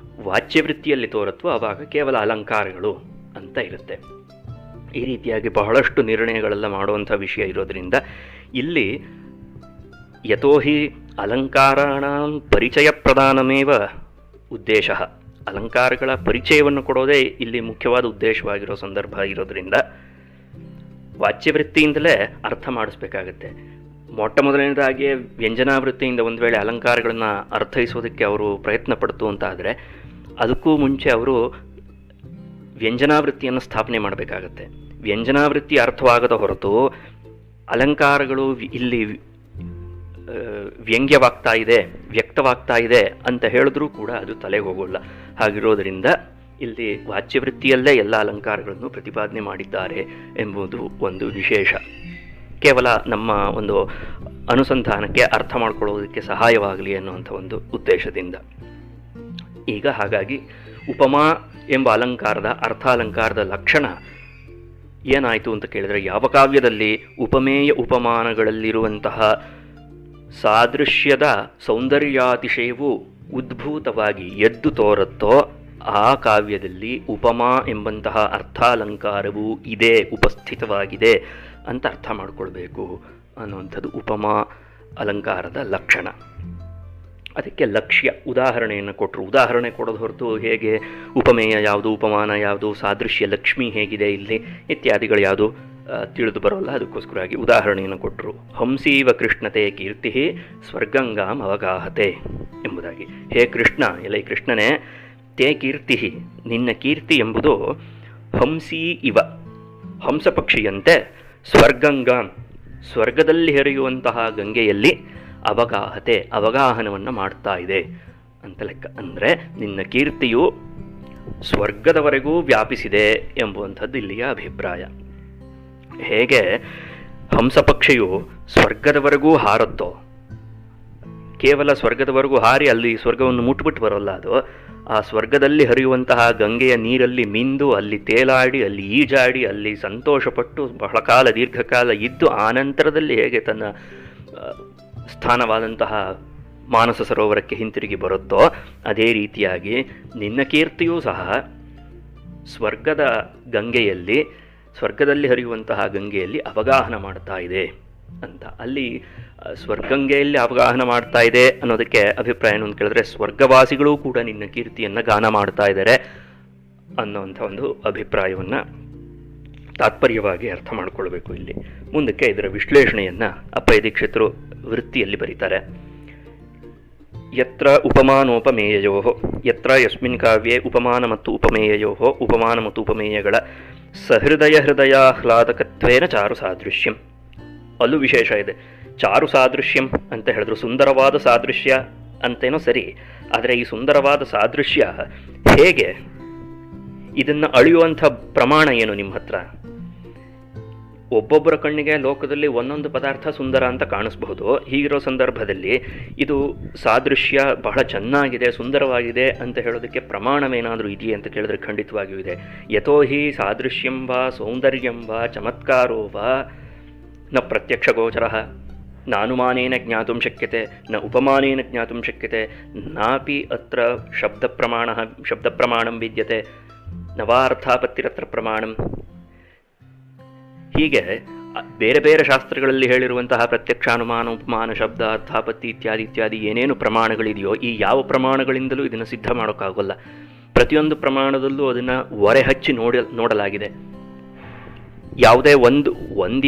ವಾಚ್ಯವೃತ್ತಿಯಲ್ಲಿ ತೋರುತ್ತವೋ ಆವಾಗ ಕೇವಲ ಅಲಂಕಾರಗಳು ಅಂತ ಇರುತ್ತೆ. ಈ ರೀತಿಯಾಗಿ ಬಹಳಷ್ಟು ನಿರ್ಣಯಗಳೆಲ್ಲ ಮಾಡುವಂಥ ವಿಷಯ ಇರೋದರಿಂದ ಇಲ್ಲಿ ಯತೋಹಿ ಅಲಂಕಾರಾಣಾಂ ಪರಿಚಯ ಪ್ರಧಾನಮೇವ ಉದ್ದೇಶ, ಅಲಂಕಾರಗಳ ಪರಿಚಯವನ್ನು ಕೊಡೋದೇ ಇಲ್ಲಿ ಮುಖ್ಯವಾದ ಉದ್ದೇಶವಾಗಿರೋ ಸಂದರ್ಭ ಇರೋದರಿಂದ ವಾಚ್ಯವೃತ್ತಿಯಿಂದಲೇ ಅರ್ಥ ಮಾಡಿಸ್ಬೇಕಾಗತ್ತೆ. ಮೊಟ್ಟ ಮೊದಲನೇದಾಗಿ ವ್ಯಂಜನಾವೃತ್ತಿಯಿಂದ ಒಂದು ವೇಳೆ ಅಲಂಕಾರಗಳನ್ನು ಅರ್ಥೈಸೋದಕ್ಕೆ ಅವರು ಪ್ರಯತ್ನ ಪಡ್ತು ಅಂತ ಆದರೆ ಅದಕ್ಕೂ ಮುಂಚೆ ಅವರು ವ್ಯಂಜನಾವೃತ್ತಿಯನ್ನು ಸ್ಥಾಪನೆ ಮಾಡಬೇಕಾಗತ್ತೆ. ವ್ಯಂಜನಾವೃತ್ತಿ ಅರ್ಥವಾಗದ ಹೊರತು ಅಲಂಕಾರಗಳು ಇಲ್ಲಿ ವ್ಯಂಗ್ಯವಾಗ್ತಾ ಇದೆ, ವ್ಯಕ್ತವಾಗ್ತಾ ಇದೆ ಅಂತ ಹೇಳಿದ್ರೂ ಕೂಡ ಅದು ತಲೆಗೆ ಹೋಗೋಲ್ಲ. ಹಾಗಿರೋದರಿಂದ ಇಲ್ಲಿ ವಾಚ್ಯವೃತ್ತಿಯಲ್ಲೇ ಎಲ್ಲ ಅಲಂಕಾರಗಳನ್ನು ಪ್ರತಿಪಾದನೆ ಮಾಡಿದ್ದಾರೆ ಎಂಬುದು ಒಂದು ವಿಶೇಷ. ಕೇವಲ ನಮ್ಮ ಒಂದು ಅನುಸಂಧಾನಕ್ಕೆ ಅರ್ಥ ಮಾಡ್ಕೊಳ್ಳೋದಕ್ಕೆ ಸಹಾಯವಾಗಲಿ ಅನ್ನುವಂಥ ಒಂದು ಉದ್ದೇಶದಿಂದ. ಈಗ ಹಾಗಾಗಿ ಉಪಮಾ ಎಂಬ ಅಲಂಕಾರದ ಅರ್ಥಾಲಂಕಾರದ ಲಕ್ಷಣ ಏನಾಯಿತು ಅಂತ ಕೇಳಿದರೆ, ಯಾವ ಕಾವ್ಯದಲ್ಲಿ ಉಪಮೇಯ ಉಪಮಾನಗಳಲ್ಲಿರುವಂತಹ ಸಾದೃಶ್ಯದ ಸೌಂದರ್ಯಾತಿಶಯವು ಉದ್ಭೂತವಾಗಿ ಎದ್ದು ತೋರುತ್ತೋ ಆ ಕಾವ್ಯದಲ್ಲಿ ಉಪಮಾ ಎಂಬಂತಹ ಅರ್ಥಾಲಂಕಾರವು ಇದೆ, ಉಪಸ್ಥಿತವಾಗಿದೆ ಅಂತ ಅರ್ಥ ಮಾಡಿಕೊಳ್ಬೇಕು ಅನ್ನುವಂಥದ್ದು ಉಪಮಾ ಅಲಂಕಾರದ ಲಕ್ಷಣ. ಅದಕ್ಕೆ ಲಕ್ಷ್ಯ ಉದಾಹರಣೆಯನ್ನು ಕೊಟ್ಟರು. ಉದಾಹರಣೆ ಕೊಡೋದು ಹೊರತು ಹೇಗೆ ಉಪಮೇಯ ಯಾವುದು, ಉಪಮಾನ ಯಾವುದು, ಸಾದೃಶ್ಯ ಲಕ್ಷ್ಮಿ ಹೇಗಿದೆ ಇಲ್ಲಿ ಇತ್ಯಾದಿಗಳು ಯಾವುದು ತಿಳಿದು ಬರೋಲ್ಲ. ಅದಕ್ಕೋಸ್ಕರವಾಗಿ ಉದಾಹರಣೆಯನ್ನು ಕೊಟ್ಟರು. ಹಂಸೀವ ಕೃಷ್ಣತೆ ಕೀರ್ತಿ ಸ್ವರ್ಗಂಗಾಂ ಅವಗಾಹತೆ ಎಂಬುದಾಗಿ. ಹೇ ಕೃಷ್ಣ, ಎಲೈ ಕೃಷ್ಣನೇ, ತೇ ಕೀರ್ತಿ, ನಿನ್ನ ಕೀರ್ತಿ ಎಂಬುದು ಹಂಸೀ ಇವ, ಹಂಸಪಕ್ಷಿಯಂತೆ ಸ್ವರ್ಗಂಗಾಂ, ಸ್ವರ್ಗದಲ್ಲಿ ಹರಿಯುವಂತಹ ಗಂಗೆಯಲ್ಲಿ ಅವಗಾಹತೆ, ಅವಗಾಹನವನ್ನು ಮಾಡ್ತಾ ಇದೆ ಅಂತ ಲೆಕ್ಕ. ಅಂದರೆ ನಿನ್ನ ಕೀರ್ತಿಯು ಸ್ವರ್ಗದವರೆಗೂ ವ್ಯಾಪಿಸಿದೆ ಎಂಬುವಂಥದ್ದು ಇಲ್ಲಿಯ ಅಭಿಪ್ರಾಯ. ಹೇಗೆ ಹಂಸಪಕ್ಷಿಯು ಸ್ವರ್ಗದವರೆಗೂ ಹಾರುತ್ತೋ, ಕೇವಲ ಸ್ವರ್ಗದವರೆಗೂ ಹಾರಿ ಅಲ್ಲಿ ಸ್ವರ್ಗವನ್ನು ಮುಟ್ಬಿಟ್ಟು ಬರೋಲ್ಲ, ಅದು ಆ ಸ್ವರ್ಗದಲ್ಲಿ ಹರಿಯುವಂತಹ ಗಂಗೆಯ ನೀರಲ್ಲಿ ಮಿಂದು ಅಲ್ಲಿ ತೇಲಾಡಿ ಅಲ್ಲಿ ಈಜಾಡಿ ಅಲ್ಲಿ ಸಂತೋಷಪಟ್ಟು ಬಹಳ ಕಾಲ ದೀರ್ಘಕಾಲ ಇದ್ದು ಆನಂತರದಲ್ಲಿ ಹೇಗೆ ತನ್ನ ಸ್ಥಾನವಾದಂತಹ ಮಾನಸ ಸರೋವರಕ್ಕೆ ಹಿಂತಿರುಗಿ ಬರುತ್ತೋ ಅದೇ ರೀತಿಯಾಗಿ ನಿನ್ನ ಕೀರ್ತಿಯೂ ಸಹ ಸ್ವರ್ಗದ ಗಂಗೆಯಲ್ಲಿ, ಸ್ವರ್ಗದಲ್ಲಿ ಹರಿಯುವಂತಹ ಗಂಗೆಯಲ್ಲಿ ಅವಗಾಹನ ಮಾಡ್ತಾ ಇದೆ ಅಂತ. ಅಲ್ಲಿ ಸ್ವರ್ಗಂಗೆಯಲ್ಲಿ ಅವಗಾಹನ ಮಾಡ್ತಾ ಇದೆ ಅನ್ನೋದಕ್ಕೆ ಅಭಿಪ್ರಾಯ ಏನು ಅಂತ ಕೇಳಿದ್ರೆ, ಸ್ವರ್ಗವಾಸಿಗಳು ಕೂಡ ನಿನ್ನ ಕೀರ್ತಿಯನ್ನು ಗಾನ ಮಾಡ್ತಾ ಇದ್ದಾರೆ ಅನ್ನೋಂಥ ಒಂದು ಅಭಿಪ್ರಾಯವನ್ನು ತಾತ್ಪರ್ಯವಾಗಿ ಅರ್ಥ ಮಾಡಿಕೊಳ್ಬೇಕು. ಇಲ್ಲಿ ಮುಂದಕ್ಕೆ ಇದರ ವಿಶ್ಲೇಷಣೆಯನ್ನು ಅಪ್ಪಯ್ಯ ದೀಕ್ಷಿತರು ವೃತ್ತಿಯಲ್ಲಿ ಬರೀತಾರೆ. ಯತ್ರ ಉಪಮಾನೋಪಮೇಯೋ, ಯತ್ರ ಯಸ್ಮಿನ್ ಕಾವ್ಯೆ ಉಪಮಾನ ಮತ್ತು ಉಪಮೇಯೋ, ಉಪಮಾನ ಮತ್ತು ಉಪಮೇಯಗಳ ಸಹೃದಯ ಚಾರು ಸಾದೃಶ್ಯಂ. ಅಲ್ಲೂ ವಿಶೇಷ ಇದೆ. ಚಾರು ಸಾದೃಶ್ಯಂ ಅಂತ ಹೇಳಿದ್ರು, ಸುಂದರವಾದ ಸಾದೃಶ್ಯ ಅಂತೇನೋ ಸರಿ, ಆದರೆ ಈ ಸುಂದರವಾದ ಸಾದೃಶ್ಯ ಹೇಗೆ, ಇದನ್ನು ಅಳೆಯುವಂಥ ಪ್ರಮಾಣ ಏನು ನಿಮ್ಮ ಹತ್ರ? ಒಬ್ಬೊಬ್ಬರ ಕಣ್ಣಿಗೆ ಲೋಕದಲ್ಲಿ ಒಂದೊಂದು ಪದಾರ್ಥ ಸುಂದರ ಅಂತ ಕಾಣಿಸ್ಬಹುದು. ಹೀಗಿರೋ ಸಂದರ್ಭದಲ್ಲಿ ಇದು ಸಾದೃಶ್ಯ ಬಹಳ ಚೆನ್ನಾಗಿದೆ, ಸುಂದರವಾಗಿದೆ ಅಂತ ಹೇಳೋದಕ್ಕೆ ಪ್ರಮಾಣವೇನಾದರೂ ಇದೆಯೇ ಅಂತ ಕೇಳಿದ್ರೆ ಖಂಡಿತವಾಗಿಯೂ ಇದೆ. ಯಥೋ ಹಿ ಸಾದೃಶ್ಯಂ ವಾ ಸೌಂದರ್ಯಂ ವಾ ಚಮತ್ಕಾರೋ ವಾ ನ ಪ್ರತ್ಯಕ್ಷ ಗೋಚರ ನಾನುಮಾನೇನ ಜ್ಞಾತುಂ ಶಕ್ಯತೆ ನ ಉಪಮಾನೇನ ಜ್ಞಾತುಂ ಶಕ್ಯತೆ ನಾಪಿ ಅತ್ರ ಶಬ್ದಪ್ರಮಾಣಂ ವಿದ್ಯತೆ ನವಾರ್ಥಾಪತ್ತಿರತ್ರ ಪ್ರಮಾಣಂ. ಹೀಗೆ ಬೇರೆ ಬೇರೆ ಶಾಸ್ತ್ರಗಳಲ್ಲಿ ಹೇಳಿರುವಂತಹ ಪ್ರತ್ಯಕ್ಷಾನುಮಾನ, ಉಪಮಾನ, ಶಬ್ದ, ಅರ್ಥಾಪತ್ತಿ ಇತ್ಯಾದಿ ಇತ್ಯಾದಿ ಏನೇನು ಪ್ರಮಾಣಗಳಿದೆಯೋ ಈ ಯಾವ ಪ್ರಮಾಣಗಳಿಂದಲೂ ಇದನ್ನು ಸಿದ್ಧ ಮಾಡೋಕ್ಕಾಗೋಲ್ಲ. ಪ್ರತಿಯೊಂದು ಪ್ರಮಾಣದಲ್ಲೂ ಅದನ್ನು ಒರೆ ಹಚ್ಚಿ ನೋಡಲಾಗಿದೆ. ಯಾವುದೇ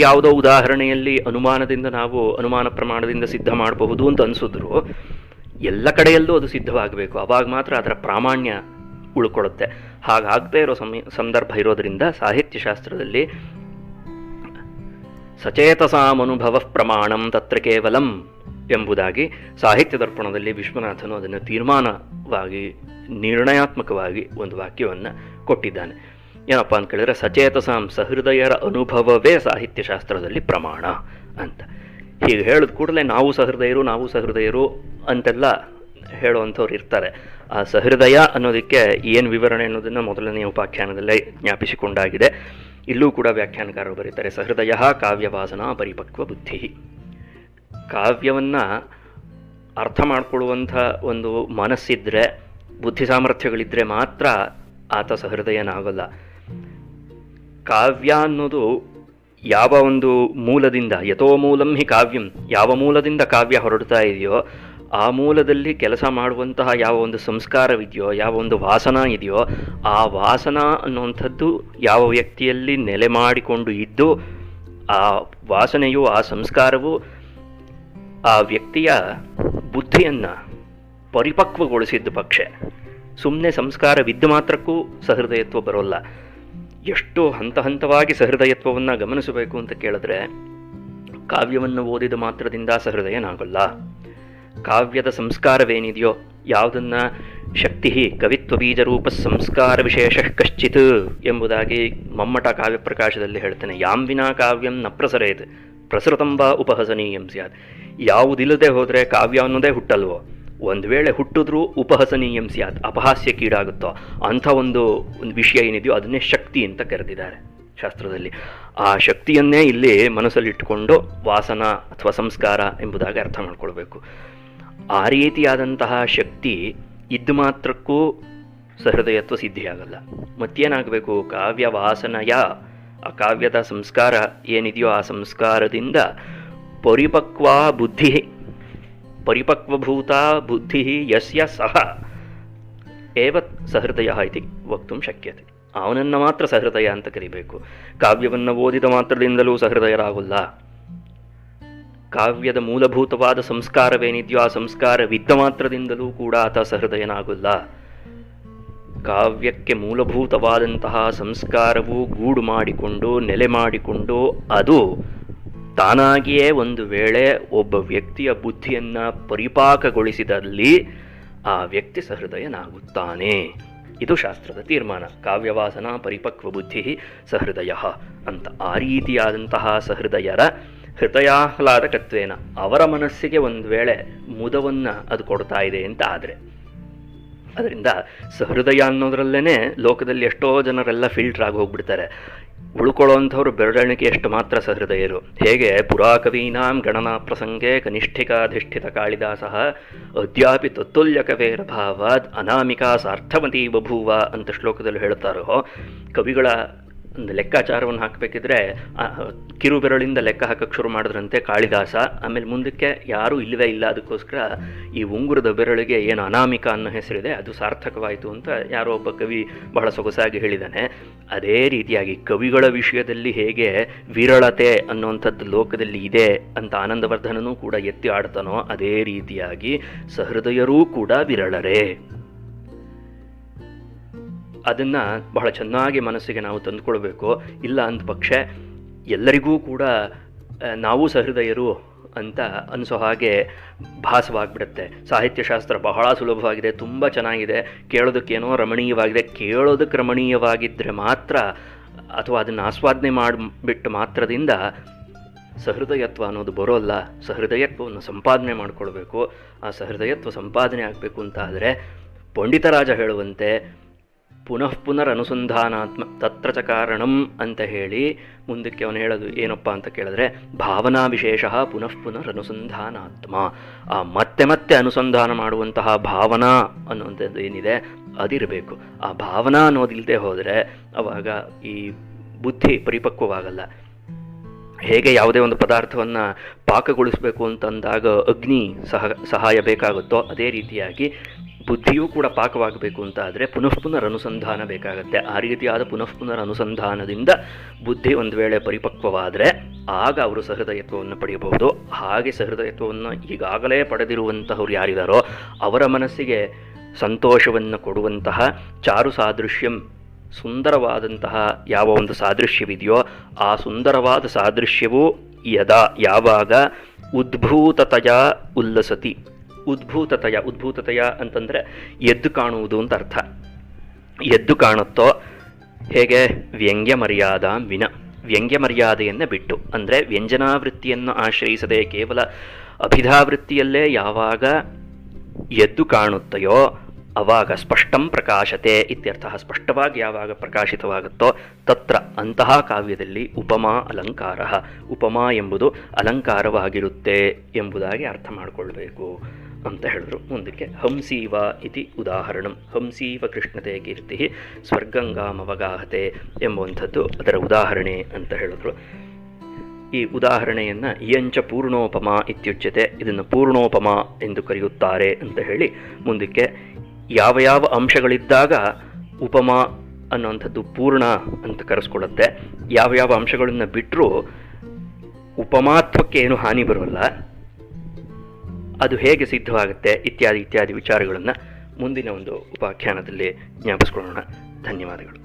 ಯಾವುದೋ ಉದಾಹರಣೆಯಲ್ಲಿ ಅನುಮಾನದಿಂದ ನಾವು ಅನುಮಾನ ಪ್ರಮಾಣದಿಂದ ಸಿದ್ಧ ಮಾಡಬಹುದು ಅಂತ ಅನಿಸಿದ್ರು ಎಲ್ಲ ಕಡೆಯಲ್ಲೂ ಅದು ಸಿದ್ಧವಾಗಬೇಕು. ಅವಾಗ ಮಾತ್ರ ಅದರ ಪ್ರಾಮಾಣ್ಯ ಉಳ್ಕೊಳ್ಳುತ್ತೆ. ಹಾಗಾಗದೇ ಇರೋ ಸಂದರ್ಭ ಇರೋದರಿಂದ ಸಾಹಿತ್ಯಶಾಸ್ತ್ರದಲ್ಲಿ ಸಚೇತಸಾಮನುಭವ ಪ್ರಮಾಣಂ ತತ್ರ ಕೇವಲಂ ಎಂಬುದಾಗಿ ಸಾಹಿತ್ಯ ದರ್ಪಣದಲ್ಲಿ ವಿಶ್ವನಾಥನು ಅದನ್ನು ತೀರ್ಮಾನವಾಗಿ ನಿರ್ಣಯಾತ್ಮಕವಾಗಿ ಒಂದು ವಾಕ್ಯವನ್ನು ಕೊಟ್ಟಿದ್ದಾನೆ. ಏನಪ್ಪ ಅಂತ ಕೇಳಿದ್ರೆ, ಸಚೇತಸಾಂ ಸಹೃದಯರ ಅನುಭವವೇ ಸಾಹಿತ್ಯಶಾಸ್ತ್ರದಲ್ಲಿ ಪ್ರಮಾಣ ಅಂತ. ಹೀಗೆ ಹೇಳಿದ ಕೂಡಲೇ ನಾವು ಸಹೃದಯರು ಅಂತೆಲ್ಲ ಹೇಳುವಂಥವ್ರು ಇರ್ತಾರೆ. ಆ ಸಹೃದಯ ಅನ್ನೋದಕ್ಕೆ ಏನು ವಿವರಣೆ ಅನ್ನೋದನ್ನು ಮೊದಲನೆಯ ಉಪಾಖ್ಯಾನದಲ್ಲೇ ಜ್ಞಾಪಿಸಿಕೊಂಡಾಗಿದೆ. ಇಲ್ಲೂ ಕೂಡ ವ್ಯಾಖ್ಯಾನಕಾರರು ಬರೀತಾರೆ, ಸಹೃದಯ ಕಾವ್ಯವಾಸನಾ ಪರಿಪಕ್ವ ಬುದ್ಧಿ. ಕಾವ್ಯವನ್ನು ಅರ್ಥ ಮಾಡಿಕೊಳ್ಳುವಂಥ ಒಂದು ಮನಸ್ಸಿದ್ರೆ, ಬುದ್ಧಿ ಸಾಮರ್ಥ್ಯಗಳಿದ್ದರೆ ಮಾತ್ರ ಆತ ಸಹೃದಯನಾಗಲ್ಲ. ಕಾವ್ಯ ಅನ್ನೋದು ಯಾವ ಒಂದು ಮೂಲದಿಂದ, ಯಥೋ ಮೂಲಂ ಹಿ ಕಾವ್ಯಂ, ಯಾವ ಮೂಲದಿಂದ ಕಾವ್ಯ ಹೊರಡ್ತಾ ಇದೆಯೋ ಆ ಮೂಲದಲ್ಲಿ ಕೆಲಸ ಮಾಡುವಂತಹ ಯಾವ ಒಂದು ಸಂಸ್ಕಾರವಿದೆಯೋ, ಯಾವ ಒಂದು ವಾಸನ ಇದೆಯೋ, ಆ ವಾಸನ ಅನ್ನುವಂಥದ್ದು ಯಾವ ವ್ಯಕ್ತಿಯಲ್ಲಿ ನೆಲೆ ಮಾಡಿಕೊಂಡು ಇದ್ದು ಆ ವಾಸನೆಯು, ಆ ಸಂಸ್ಕಾರವು ಆ ವ್ಯಕ್ತಿಯ ಬುದ್ಧಿಯನ್ನು ಪರಿಪಕ್ವಗೊಳಿಸಿದ್ದ ಪಕ್ಷೆ. ಸುಮ್ಮನೆ ಸಂಸ್ಕಾರವಿದ್ದು ಮಾತ್ರಕ್ಕೂ ಸಹೃದಯತ್ವ ಬರೋಲ್ಲ. ಎಷ್ಟು ಹಂತ ಹಂತವಾಗಿ ಸಹೃದಯತ್ವವನ್ನು ಗಮನಿಸಬೇಕು ಅಂತ ಕೇಳಿದ್ರೆ, ಕಾವ್ಯವನ್ನು ಓದಿದ ಮಾತ್ರದಿಂದ ಸಹೃದಯನಾಗಲ್ಲ. ಕಾವ್ಯದ ಸಂಸ್ಕಾರವೇನಿದೆಯೋ, ಯಾವುದನ್ನು ಶಕ್ತಿ ಕವಿತ್ವ ಬೀಜರೂಪ ಸಂಸ್ಕಾರ ವಿಶೇಷ ಕಶ್ಚಿತ್ ಎಂಬುದಾಗಿ ಮಮ್ಮಟ ಕಾವ್ಯಪ್ರಕಾಶದಲ್ಲಿ ಹೇಳ್ತಾನೆ. ಯಾಂ ವಿನಾ ಕಾವ್ಯಂ ನ ಪ್ರಸರೇತ್ ಪ್ರಸೃತಂಬ ಉಪಹಸನೀಯಂ ಸ್ಯಾತ್. ಯಾವುದಿಲ್ಲದೆ ಹೋದರೆ ಕಾವ್ಯ ಅನ್ನೋದೇ ಹುಟ್ಟಲ್ವೋ, ಒಂದು ವೇಳೆ ಹುಟ್ಟಿದ್ರೂ ಉಪಹಸನೀಯಂ ಸ್ಯಾತ್, ಅಪಹಾಸ್ಯಕ್ಕೀಡಾಗುತ್ತೋ ಅಂಥ ಒಂದು ವಿಷಯ ಏನಿದೆಯೋ ಅದನ್ನೇ ಶಕ್ತಿ ಅಂತ ಕರೆದಿದ್ದಾರೆ ಶಾಸ್ತ್ರದಲ್ಲಿ. ಆ ಶಕ್ತಿಯನ್ನೇ ಇಲ್ಲಿ ಮನಸ್ಸಲ್ಲಿಟ್ಟುಕೊಂಡು ವಾಸನ ಅಥವಾ ಸಂಸ್ಕಾರ ಎಂಬುದಾಗಿ ಅರ್ಥ ಮಾಡ್ಕೊಳ್ಬೇಕು. ಆ ರೀತಿಯಾದಂತಹ ಶಕ್ತಿ ಇದ್ದು ಮಾತ್ರಕ್ಕೂ ಸಹೃದಯತ್ವ ಸಿದ್ಧಿಯಾಗಲ್ಲ. ಮತ್ತೇನಾಗಬೇಕು, ಕಾವ್ಯ ವಾಸನಯ, ಆ ಕಾವ್ಯದ ಸಂಸ್ಕಾರ ಏನಿದೆಯೋ ಆ ಸಂಸ್ಕಾರದಿಂದ ಪರಿಪಕ್ವಭೂತ ಬುದ್ಧಿ ಯಸ್ಯ ಸಹ ಏವ ಸಹೃದಯ ಇತಿ ವಕ್ತುಂ ಶಕ್ಯತೆ. ಅವನನ್ನು ಮಾತ್ರ ಸಹೃದಯ ಅಂತ ಕರಿಬೇಕು. ಕಾವ್ಯವನ್ನು ಓದಿದ ಮಾತ್ರದಿಂದಲೂ ಸಹೃದಯರಾಗಲ್ಲ. ಕಾವ್ಯದ ಮೂಲಭೂತವಾದ ಸಂಸ್ಕಾರವೇನಿದೆಯೋ ಆ ಸಂಸ್ಕಾರವಿದ್ದ ಮಾತ್ರದಿಂದಲೂ ಕೂಡ ಆತ ಸಹೃದಯನಾಗಲ್ಲ. ಕಾವ್ಯಕ್ಕೆ ಮೂಲಭೂತವಾದಂತಹ ಸಂಸ್ಕಾರವು ಗೂಡು ಮಾಡಿಕೊಂಡು ನೆಲೆ ಮಾಡಿಕೊಂಡು ಅದು ತಾನಾಗಿಯೇ ಒಂದು ವೇಳೆ ಒಬ್ಬ ವ್ಯಕ್ತಿಯ ಬುದ್ಧಿಯನ್ನು ಪರಿಪಾಕಗೊಳಿಸಿದಲ್ಲಿ ಆ ವ್ಯಕ್ತಿ ಸಹೃದಯನಾಗುತ್ತಾನೆ. ಇದು ಶಾಸ್ತ್ರದ ತೀರ್ಮಾನ. ಕಾವ್ಯವಾಸನ ಪರಿಪಕ್ವ ಬುದ್ಧಿ ಸಹೃದಯ ಅಂತ. ಆ ರೀತಿಯಾದಂತಹ ಸಹೃದಯರ ಹೃದಯಾಹ್ಲಾದಕತ್ವೇನ, ಅವರ ಮನಸ್ಸಿಗೆ ಒಂದು ವೇಳೆ ಮುದವನ್ನು ಅದು ಕೊಡ್ತಾ ಇದೆ ಅಂತ ಆದರೆ, ಅದರಿಂದ ಸಹೃದಯ ಅನ್ನೋದ್ರಲ್ಲೇ ಲೋಕದಲ್ಲಿ ಎಷ್ಟೋ ಜನರೆಲ್ಲ ಫಿಲ್ಟರ್ ಆಗಿ ಹೋಗ್ಬಿಡ್ತಾರೆ. ಉಳ್ಕೊಳ್ಳೋಂಥವ್ರು ಬೆರಳೆಣಿಕೆಯಷ್ಟು ಮಾತ್ರ ಸಹೃದಯರು. ಹೇಗೆ ಪುರಾಕವೀನಾಂ ಗಣನಾ ಪ್ರಸಂಗೆ ಕನಿಷ್ಠಿಕಾಧಿಷ್ಠಿತ ಕಾಳಿದಾಸ ಅದ್ಯಾಪಿ ತತ್ತುಲ್ಯಕವೇರ ಭಾವಾದ್ ಅನಾಮಿಕಾ ಸಾರ್ಥಮತಿ ಬಭೂವ ಅಂತ ಶ್ಲೋಕದಲ್ಲಿ ಹೇಳ್ತಾರೋ, ಕವಿಗಳ ಒಂದು ಲೆಕ್ಕಾಚಾರವನ್ನು ಹಾಕಬೇಕಿದ್ರೆ ಕಿರು ಬೆರಳಿಂದ ಲೆಕ್ಕ ಹಾಕಕ್ಕೆ ಶುರು ಮಾಡಿದ್ರಂತೆ ಕಾಳಿದಾಸ. ಆಮೇಲೆ ಮುಂದಕ್ಕೆ ಯಾರೂ ಇಲ್ಲವೇ ಇಲ್ಲ, ಅದಕ್ಕೋಸ್ಕರ ಈ ಉಂಗುರದ ಬೆರಳಿಗೆ ಏನು ಅನಾಮಿಕ ಅನ್ನೋ ಹೆಸರಿದೆ ಅದು ಸಾರ್ಥಕವಾಯಿತು ಅಂತ ಯಾರೋ ಒಬ್ಬ ಕವಿ ಬಹಳ ಸೊಗಸಾಗಿ ಹೇಳಿದ್ದಾನೆ. ಅದೇ ರೀತಿಯಾಗಿ ಕವಿಗಳ ವಿಷಯದಲ್ಲಿ ಹೇಗೆ ವಿರಳತೆ ಅನ್ನುವಂಥದ್ದು ಲೋಕದಲ್ಲಿ ಇದೆ ಅಂತ ಆನಂದವರ್ಧನನೂ ಕೂಡ ಎತ್ತಿ ಆಡ್ತಾನೋ, ಅದೇ ರೀತಿಯಾಗಿ ಸಹೃದಯರೂ ಕೂಡ ವಿರಳರೇ. ಅದನ್ನು ಬಹಳ ಚೆನ್ನಾಗಿ ಮನಸ್ಸಿಗೆ ನಾವು ತಂದುಕೊಳ್ಬೇಕು. ಇಲ್ಲ ಅಂದ ಪಕ್ಷ ಎಲ್ಲರಿಗೂ ಕೂಡ ನಾವು ಸಹೃದಯರು ಅಂತ ಅನಿಸೋ ಹಾಗೆ ಭಾಸವಾಗಿಬಿಡುತ್ತೆ. ಸಾಹಿತ್ಯಶಾಸ್ತ್ರ ಬಹಳ ಸುಲಭವಾಗಿದೆ, ತುಂಬ ಚೆನ್ನಾಗಿದೆ, ಕೇಳೋದಕ್ಕೇನೋ ರಮಣೀಯವಾಗಿದೆ. ಕೇಳೋದಕ್ಕೆ ರಮಣೀಯವಾಗಿದ್ದರೆ ಮಾತ್ರ ಅಥವಾ ಅದನ್ನು ಆಸ್ವಾದನೆ ಮಾಡಿಬಿಟ್ಟು ಮಾತ್ರದಿಂದ ಸಹೃದಯತ್ವ ಅನ್ನೋದು ಬರೋಲ್ಲ. ಸಹೃದಯತ್ವವನ್ನು ಸಂಪಾದನೆ ಮಾಡಿಕೊಳ್ಬೇಕು. ಆ ಸಹೃದಯತ್ವ ಸಂಪಾದನೆ ಆಗಬೇಕು ಅಂತ ಆದರೆ ಪಂಡಿತರಾಜ ಹೇಳುವಂತೆ ಪುನಃ ಪುನರನುಸಂಧಾನಾತ್ಮ ತತ್ರ ಚ ಕಾರಣಂ ಅಂತ ಹೇಳಿ ಮುಂದಕ್ಕೆ ಅವನು ಹೇಳೋದು ಏನಪ್ಪ ಅಂತ ಕೇಳಿದ್ರೆ, ಭಾವನಾ ವಿಶೇಷ ಪುನಃ ಪುನರನುಸಂಧಾನಾತ್ಮ. ಆ ಮತ್ತೆ ಮತ್ತೆ ಅನುಸಂಧಾನ ಮಾಡುವಂತಹ ಭಾವನಾ ಅನ್ನುವಂಥದ್ದು ಏನಿದೆ ಅದಿರಬೇಕು. ಆ ಭಾವನಾ ಅನ್ನೋದಿಲ್ಲದೆ ಹೋದರೆ ಅವಾಗ ಈ ಬುದ್ಧಿ ಪರಿಪಕ್ವವಾಗಲ್ಲ. ಹೇಗೆ ಯಾವುದೇ ಒಂದು ಪದಾರ್ಥವನ್ನು ಪಾಕಗೊಳಿಸಬೇಕು ಅಂತಂದಾಗ ಅಗ್ನಿ ಸಹಾಯ ಬೇಕಾಗುತ್ತೋ, ಅದೇ ರೀತಿಯಾಗಿ ಬುದ್ಧಿಯೂ ಕೂಡ ಪಾಕವಾಗಬೇಕು ಅಂತ ಆದರೆ ಪುನಃ ಅನುಸಂಧಾನ ಬೇಕಾಗುತ್ತೆ. ಆ ರೀತಿಯಾದ ಪುನಃ ಅನುಸಂಧಾನದಿಂದ ಬುದ್ಧಿ ಒಂದು ವೇಳೆ ಪರಿಪಕ್ವವಾದರೆ ಆಗ ಅವರು ಸಹೃದಯತ್ವವನ್ನು ಪಡೆಯಬಹುದು. ಹಾಗೆ ಸಹೃದಯತ್ವವನ್ನು ಈಗಾಗಲೇ ಪಡೆದಿರುವಂತಹವ್ರು ಯಾರಿದ್ದಾರೋ ಅವರ ಮನಸ್ಸಿಗೆ ಸಂತೋಷವನ್ನು ಕೊಡುವಂತಹ ಚಾರು ಸಾದೃಶ್ಯಂ, ಸುಂದರವಾದಂತಹ ಯಾವ ಒಂದು ಸಾದೃಶ್ಯವಿದೆಯೋ ಆ ಸುಂದರವಾದ ಸಾದೃಶ್ಯವು ಯಾವಾಗ ಉದ್ಭೂತತಯ ಉಲ್ಲಸತಿ. ಉದ್ಭೂತತಯ ಅಂತಂದರೆ ಎದ್ದು ಕಾಣುವುದು ಅಂತ ಅರ್ಥ. ಎದ್ದು ಕಾಣುತ್ತೋ ಹೇಗೆ ವ್ಯಂಗ್ಯ ಮರ್ಯಾದಾಂ ವಿನ, ವ್ಯಂಗ್ಯ ಮರ್ಯಾದೆಯನ್ನು ಬಿಟ್ಟು, ಅಂದರೆ ವ್ಯಂಜನಾವೃತ್ತಿಯನ್ನು ಆಶ್ರಯಿಸದೆ ಕೇವಲ ಅಭಿಧಾವೃತ್ತಿಯಲ್ಲೇ ಯಾವಾಗ ಎದ್ದು ಕಾಣುತ್ತೆಯೋ ಅವಾಗ ಸ್ಪಷ್ಟಂ ಪ್ರಕಾಶತೆ ಇತ್ಯರ್ಥ. ಸ್ಪಷ್ಟವಾಗಿ ಯಾವಾಗ ಪ್ರಕಾಶಿತವಾಗುತ್ತೋ ತತ್ರ ಅಂತಹ ಕಾವ್ಯದಲ್ಲಿ ಉಪಮಾ ಅಲಂಕಾರ, ಉಪಮಾ ಎಂಬುದು ಅಲಂಕಾರವಾಗಿರುತ್ತೆ ಎಂಬುದಾಗಿ ಅರ್ಥ ಮಾಡಿಕೊಳ್ಬೇಕು ಅಂತ ಹೇಳಿದ್ರು. ಮುಂದಕ್ಕೆ ಹಂಸೀವ ಇತಿ ಉದಾಹರಣಂ, ಹಂಸೀವ ಕೃಷ್ಣತೆ ಕೀರ್ತಿ ಸ್ವರ್ಗಂಗಾಮವಗಾಹತೆ ಎಂಬುವಂಥದ್ದು ಅದರ ಉದಾಹರಣೆ ಅಂತ ಹೇಳಿದ್ರು. ಈ ಉದಾಹರಣೆಯನ್ನು ಇಯಂಚ ಪೂರ್ಣೋಪಮ ಇತ್ಯುಚ್ಯತೆ, ಇದನ್ನು ಪೂರ್ಣೋಪಮ ಎಂದು ಕರೆಯುತ್ತಾರೆ ಅಂತ ಹೇಳಿ ಮುಂದಕ್ಕೆ ಯಾವ ಯಾವ ಅಂಶಗಳಿದ್ದಾಗ ಉಪಮಾ ಅನ್ನುವಂಥದ್ದು ಪೂರ್ಣ ಅಂತ ಕರೆಸ್ಕೊಳ್ಳುತ್ತೆ, ಯಾವ ಯಾವ ಅಂಶಗಳನ್ನು ಬಿಟ್ಟರೂ ಉಪಮಾತ್ವಕ್ಕೆ ಏನು ಹಾನಿ ಬರೋಲ್ಲ, ಅದು ಹೇಗೆ ಸಿದ್ಧವಾಗುತ್ತೆ ಇತ್ಯಾದಿ ವಿಚಾರಗಳನ್ನು ಮುಂದಿನ ಒಂದು ಉಪಾಖ್ಯಾನದಲ್ಲಿ ಜ್ಞಾಪಿಸ್ಕೊಳ್ಳೋಣ. ಧನ್ಯವಾದಗಳು.